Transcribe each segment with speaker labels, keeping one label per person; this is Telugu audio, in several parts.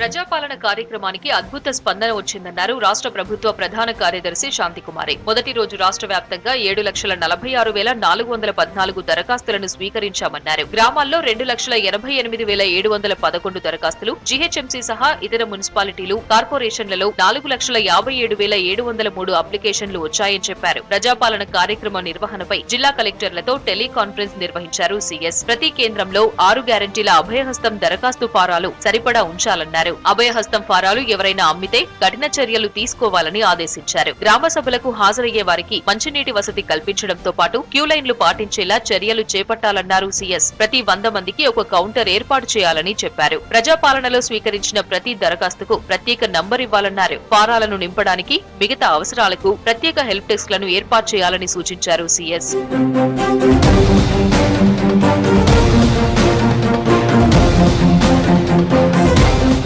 Speaker 1: ప్రజాపాలన కార్యక్రమానికి అద్భుత స్పందన వచ్చిందన్నారు రాష్ట్ర ప్రభుత్వ ప్రధాన కార్యదర్శి శాంతికుమారి. మొదటి రోజు రాష్ట్ర వ్యాప్తంగా 7,46,414 దరఖాస్తులను స్వీకరించామన్నారు. గ్రామాల్లో 2,88,711 దరఖాస్తులు, జీహెచ్ఎంసీ సహా ఇతర మున్సిపాలిటీలు, కార్పొరేషన్లలో 4,57,703 అప్లికేషన్లు వచ్చాయని చెప్పారు. ప్రజాపాలన కార్యక్రమ నిర్వహణపై జిల్లా కలెక్టర్లతో టెలికాన్ఫరెన్స్ నిర్వహించారు సీఎస్. ప్రతి కేంద్రంలో 6 గ్యారంటీల అభయహస్తం దరఖాస్తు ఫారాలు సరిపడా ఉంచాలన్నారు. అభయహస్తం ఫారాలు ఎవరైనా అమ్మితే కఠిన చర్యలు తీసుకోవాలని ఆదేశించారు. గ్రామ సభలకు హాజరయ్యే వారికి మంచినీటి వసతి కల్పించడంతో పాటు క్యూలైన్లు పాటించేలా చర్యలు చేపట్టాలన్నారు సీఎస్. ప్రతి 100 మందికి ఒక కౌంటర్ ఏర్పాటు చేయాలని చెప్పారు. ప్రజాపాలనలో స్వీకరించిన ప్రతి దరఖాస్తుకు ప్రత్యేక నంబర్ ఇవ్వాలన్నారు. ఫారాలను నింపడానికి మిగతా అవసరాలకు ప్రత్యేక హెల్ప్ డెస్క్లను ఏర్పాటు చేయాలని సూచించారు సీఎస్.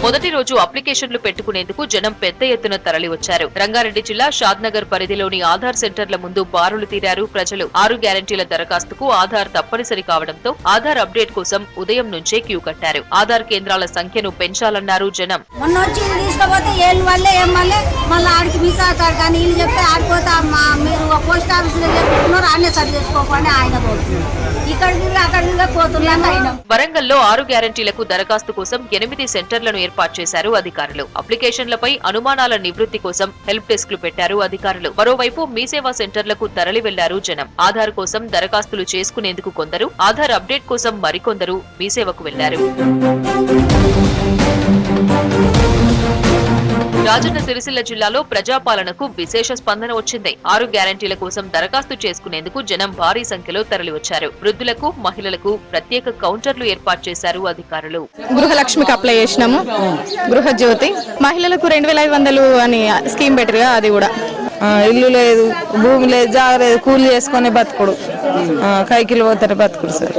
Speaker 1: మొదటి రోజు అప్లికేషన్లు పెట్టుకునేందుకు జనం పెద్ద ఎత్తున తరలివచ్చారు. రంగారెడ్డి జిల్లా షాద్నగర్ పరిధిలోని ఆధార్ సెంటర్ల ముందు బారులు తీరారు ప్రజలు. 6 గ్యారంటీల దరఖాస్తుకు ఆధార్ తప్పనిసరి కావడంతో ఆధార్ అప్డేట్ కోసం ఉదయం నుంచే క్యూ కట్టారు. ఆధార్ కేంద్రాల సంఖ్యను పెంచాలన్నారు జనం. వరంగల్లో 6 గ్యారంటీలకు దరఖాస్తు కోసం 8 సెంటర్లను ఏర్పాటు చేశారు అధికారులు. అప్లికేషన్లపై అనుమానాల నివృత్తి కోసం హెల్ప్ డెస్క్లు పెట్టారు అధికారులు. మరోవైపు మీసేవా సెంటర్లకు తరలి వెళ్లారు జనం. ఆధార్ కోసం దరఖాస్తులు చేసుకునేందుకు కొందరు, ఆధార్ అప్డేట్ కోసం మరికొందరు మీసేవకు వెళ్లారు. రాజన్న సిరిసిల్ల జిల్లాలో ప్రజాపాలనకు విశేష స్పందన వచ్చింది. 6 గ్యారంటీల కోసం దరఖాస్తు చేసుకునేందుకు జనం భారీ సంఖ్యలో తరలివచ్చారు. వృద్ధులకు, మహిళలకు ప్రత్యేక కౌంటర్లు ఏర్పాటు చేశారు అధికారులు.
Speaker 2: గృహలక్ష్మికి అప్లై చేసినాము, గృహజ్యోతి, మహిళలకు 2,500 అని స్కీమ్ పెట్టిగా, అది కూడా
Speaker 3: ఇల్లు లేదు, భూమి లేదు, జాగ లేదు, కూలి చేసుకునే బతుకుడు, కైకిలు పోతారు బతుకుడు సార్.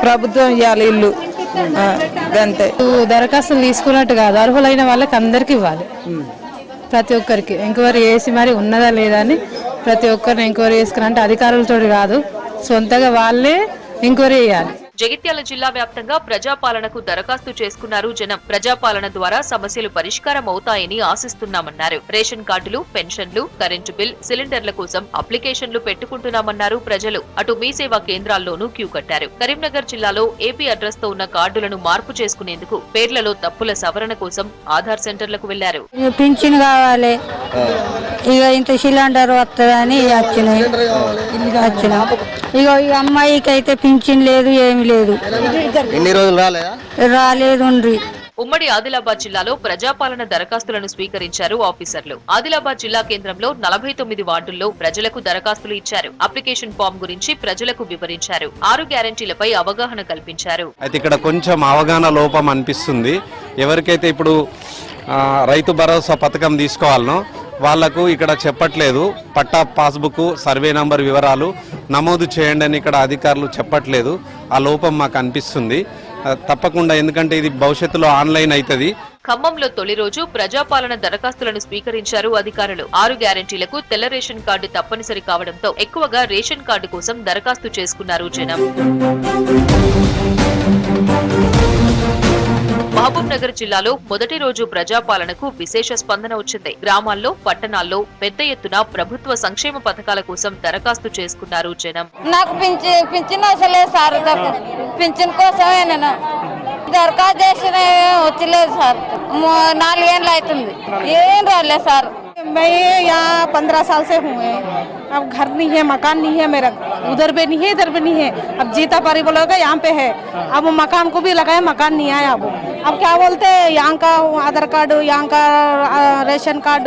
Speaker 3: ప్రభుత్వం ఇవ్వాలి ఇల్లు అంతే.
Speaker 2: దరఖాస్తులు తీసుకున్నట్టు కాదు, అర్హులైన వాళ్ళకి అందరికి ఇవ్వాలి. ప్రతి ఒక్కరికి ఎంక్వైరీ చేసి మరి ఉన్నదా లేదా అని ప్రతి ఒక్కరిని ఎంక్వైరీ చేసుకున్నట్టు అధికారులతో కాదు, సొంతగా వాళ్ళే ఎంక్వైరీ చేయాలి.
Speaker 1: జగిత్యాల జిల్లా వ్యాప్తంగా ప్రజాపాలనకు దరఖాస్తు చేసుకున్నారు జనం. ప్రజాపాలన ద్వారా సమస్యలు పరిష్కారం అవుతాయని ఆశిస్తున్నామన్నారు. రేషన్ కార్డులు, పెన్షన్లు, కరెంటు బిల్, సిలిండర్ల కోసం అప్లికేషన్లు పెట్టుకుంటున్నామన్నారు ప్రజలు. అటు మీసేవా కేంద్రాల్లోనూ క్యూ కట్టారు. కరీంనగర్ జిల్లాలో ఏపీ అడ్రస్ తో ఉన్న కార్డులను మార్పు చేసుకునేందుకు పేర్లలో తప్పుల సవరణ కోసం ఆధార్ సెంటర్లకు వెళ్లారు.
Speaker 4: పింఛన్ కావాలి, ఇక ఇంత సిలిండర్ వస్తుందని వచ్చినాయి. ఇక ఈ అమ్మాయికి అయితే పింఛన్ లేదు, ఏమి లేదు.
Speaker 5: ఎన్ని రోజులు
Speaker 4: రాలేదు.
Speaker 1: ఉమ్మడి ఆదిలాబాద్ జిల్లాలో ప్రజాపాలన దరఖాస్తులను స్వీకరించారు ఆఫీసర్లు. ఆదిలాబాద్ జిల్లా కేంద్రంలో 49 వార్డుల్లో ప్రజలకు దరఖాస్తులు ఇచ్చారు. అప్లికేషన్ ఫామ్ గురించి ప్రజలకు వివరించారు. 6 గ్యారంటీలపై అవగాహన కల్పించారు.
Speaker 6: అయితే ఇక్కడ కొంచెం అవగాహన లోపం అనిపిస్తుంది. ఎవరికైతే ఇప్పుడు రైతు భరోసా పథకం తీసుకోవాలనో వాళ్లకు ఇక్కడ చెప్పట్లేదు. పట్టా, పాస్బుక్, సర్వే నంబర్ వివరాలు నమోదు చేయండి అని ఇక్కడ అధికారులు చెప్పట్లేదు. ఆ లోపం మాకు అనిపిస్తుంది తప్పకుండా, ఎందుకంటే ఇది భవిష్యత్తులో ఆన్లైన్ అవుతుంది.
Speaker 1: ఖమ్మంలో తొలి రోజు ప్రజాపాలన దరఖాస్తులను స్వీకరించారు అధికారులు. 6 గ్యారంటీలకు తెల్ల రేషన్ కార్డు తప్పనిసరి కావడంతో ఎక్కువగా రేషన్ కార్డు కోసం దరఖాస్తు చేసుకున్నారు జనం. మహబూబ్ నగర్ జిల్లాలో మొదటి రోజు ప్రజాపాలనకు విశేష స్పందన వచ్చింది. గ్రామాల్లో, పట్టణాల్లో పెద్ద ఎత్తున ప్రభుత్వ సంక్షేమ పథకాల కోసం దరఖాస్తు చేసుకున్నారు జనం.
Speaker 4: నాకు పింఛన్ అసలే సార్, పింఛన్ కోసమే నేను దరఖాస్తు చేసిన వచ్చలేదు సార్. 4 ఏళ్ళు అవుతుంది, ఏం రాలేదు సార్.
Speaker 7: मैं यहाँ 15 साल से हूँ। अब घर नहीं है, मकान नहीं है मेरा, उधर भी नहीं है, इधर भी नहीं है। अब जीता पारी बोलोगे यहाँ पे है, अब मकान को भी लगाए, मकान नहीं आया। अब क्या बोलते हैं, यहाँ का आधार कार्ड, यहाँ का रेशन कार्ड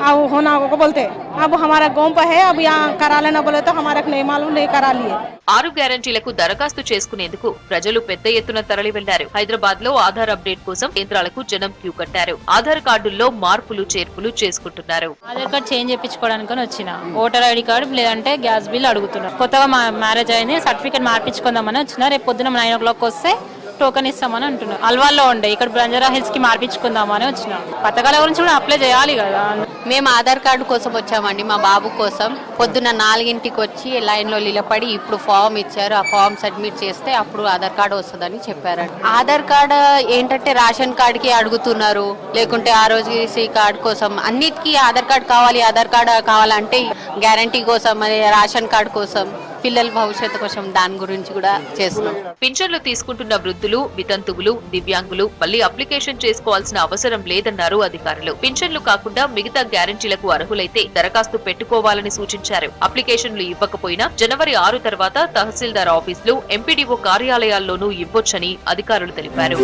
Speaker 7: अब होना को बोलते। अब हमारा गाँव पे है, अब यहाँ करा लेना बोले तो हमारा नहीं मालूम, नहीं करा लिए.
Speaker 1: 6 గ్యారంటీలకు దరఖాస్తు చేసుకునేందుకు ప్రజలు పెద్ద ఎత్తున తరలి వెళ్లారు. హైదరాబాద్ లో ఆధార్ అప్డేట్ కోసం కేంద్రాలకు జనం క్యూ కట్టారు. ఆధార్ కార్డుల్లో మార్పులు, చేర్పులు చేసుకుంటున్నారు.
Speaker 8: ఆధార్ కార్డు చేంజ్ చేయించుకోవడానికి వచ్చిన, ఓటర్ ఐడి కార్డు లేదంటే గ్యాస్ బిల్ అడుగుతున్నారు. కొత్తగా మ్యారేజ్ అయింది, సర్టిఫికేట్ మార్పించుకుందామని వచ్చిన. రేపు పొద్దున 9 o'clock వస్తే టోకెన్ ఇస్తామని అంటున్నారు. అల్వాల్లో ఉండే ఇక్కడ బంజారా హిల్స్ కి మార్పించుకుందామని వచ్చిన. పథకాల గురించి కూడా అప్లై చేయాలి కదా.
Speaker 5: మేము ఆధార్ కార్డు కోసం వచ్చామండి, మా బాబు కోసం. పొద్దున్న 4ంటికి వచ్చి లైన్లో నిలబడి ఇప్పుడు ఫామ్ ఇచ్చారు, ఆ ఫామ్ సబ్మిట్ చేస్తే అప్పుడు ఆధార్ కార్డు వస్తుందని చెప్పారండి. ఆధార్ కార్డు ఏంటంటే రేషన్ కార్డుకి అడుగుతున్నారు, లేకుంటే ఆరోగ్యశ్రీ కార్డు కోసం అన్నిటికీ ఆధార్ కార్డు కావాలి. ఆధార్ కార్డు కావాలంటే గ్యారంటీ కోసం, రేషన్ కార్డు కోసం, పిల్లల భవిష్యత్తు కోసం దాని గురించి కూడా చేస్తున్నాం.
Speaker 1: పింఛన్లు తీసుకుంటున్న వృద్ధులు, వితంతువులు, దివ్యాంగులు మళ్లీ అప్లికేషన్ చేసుకోవాల్సిన అవసరం లేదన్నారు అధికారులు. పింఛన్లు కాకుండా మిగతా గ్యారెంటీలకు అర్హులైతే దరఖాస్తు పెట్టుకోవాలని సూచించారు. అప్లికేషన్లు ఇవ్వకపోయినా జనవరి 6 తర్వాత తహసీల్దార్ ఆఫీసులు, ఎంపీడీఓ కార్యాలయాల్లోనూ ఇవ్వొచ్చని అధికారులు తెలిపారు.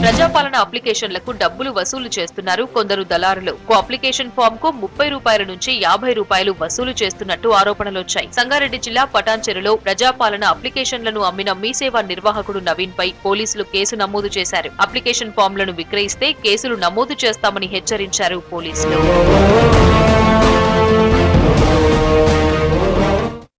Speaker 1: ప్రజాపాలన అప్లికేషన్లకు డబ్బులు వసూలు చేస్తున్నారు కొందరు దళారులు. ఓ అప్లికేషన్ ఫామ్ కు 30 రూపాయల నుంచి 50 రూపాయలు వసూలు చేస్తున్నట్టు ఆరోపణలొచ్చాయి. సంగారెడ్డి జిల్లా పటాన్చెరులో ప్రజాపాలన అప్లికేషన్లను అమ్మిన మీసేవా నిర్వాహకుడు నవీన్ పై పోలీసులు కేసు నమోదు చేశారు. అప్లికేషన్ ఫామ్లను విక్రయిస్తే కేసులు నమోదు చేస్తామని హెచ్చరించారు పోలీసులు.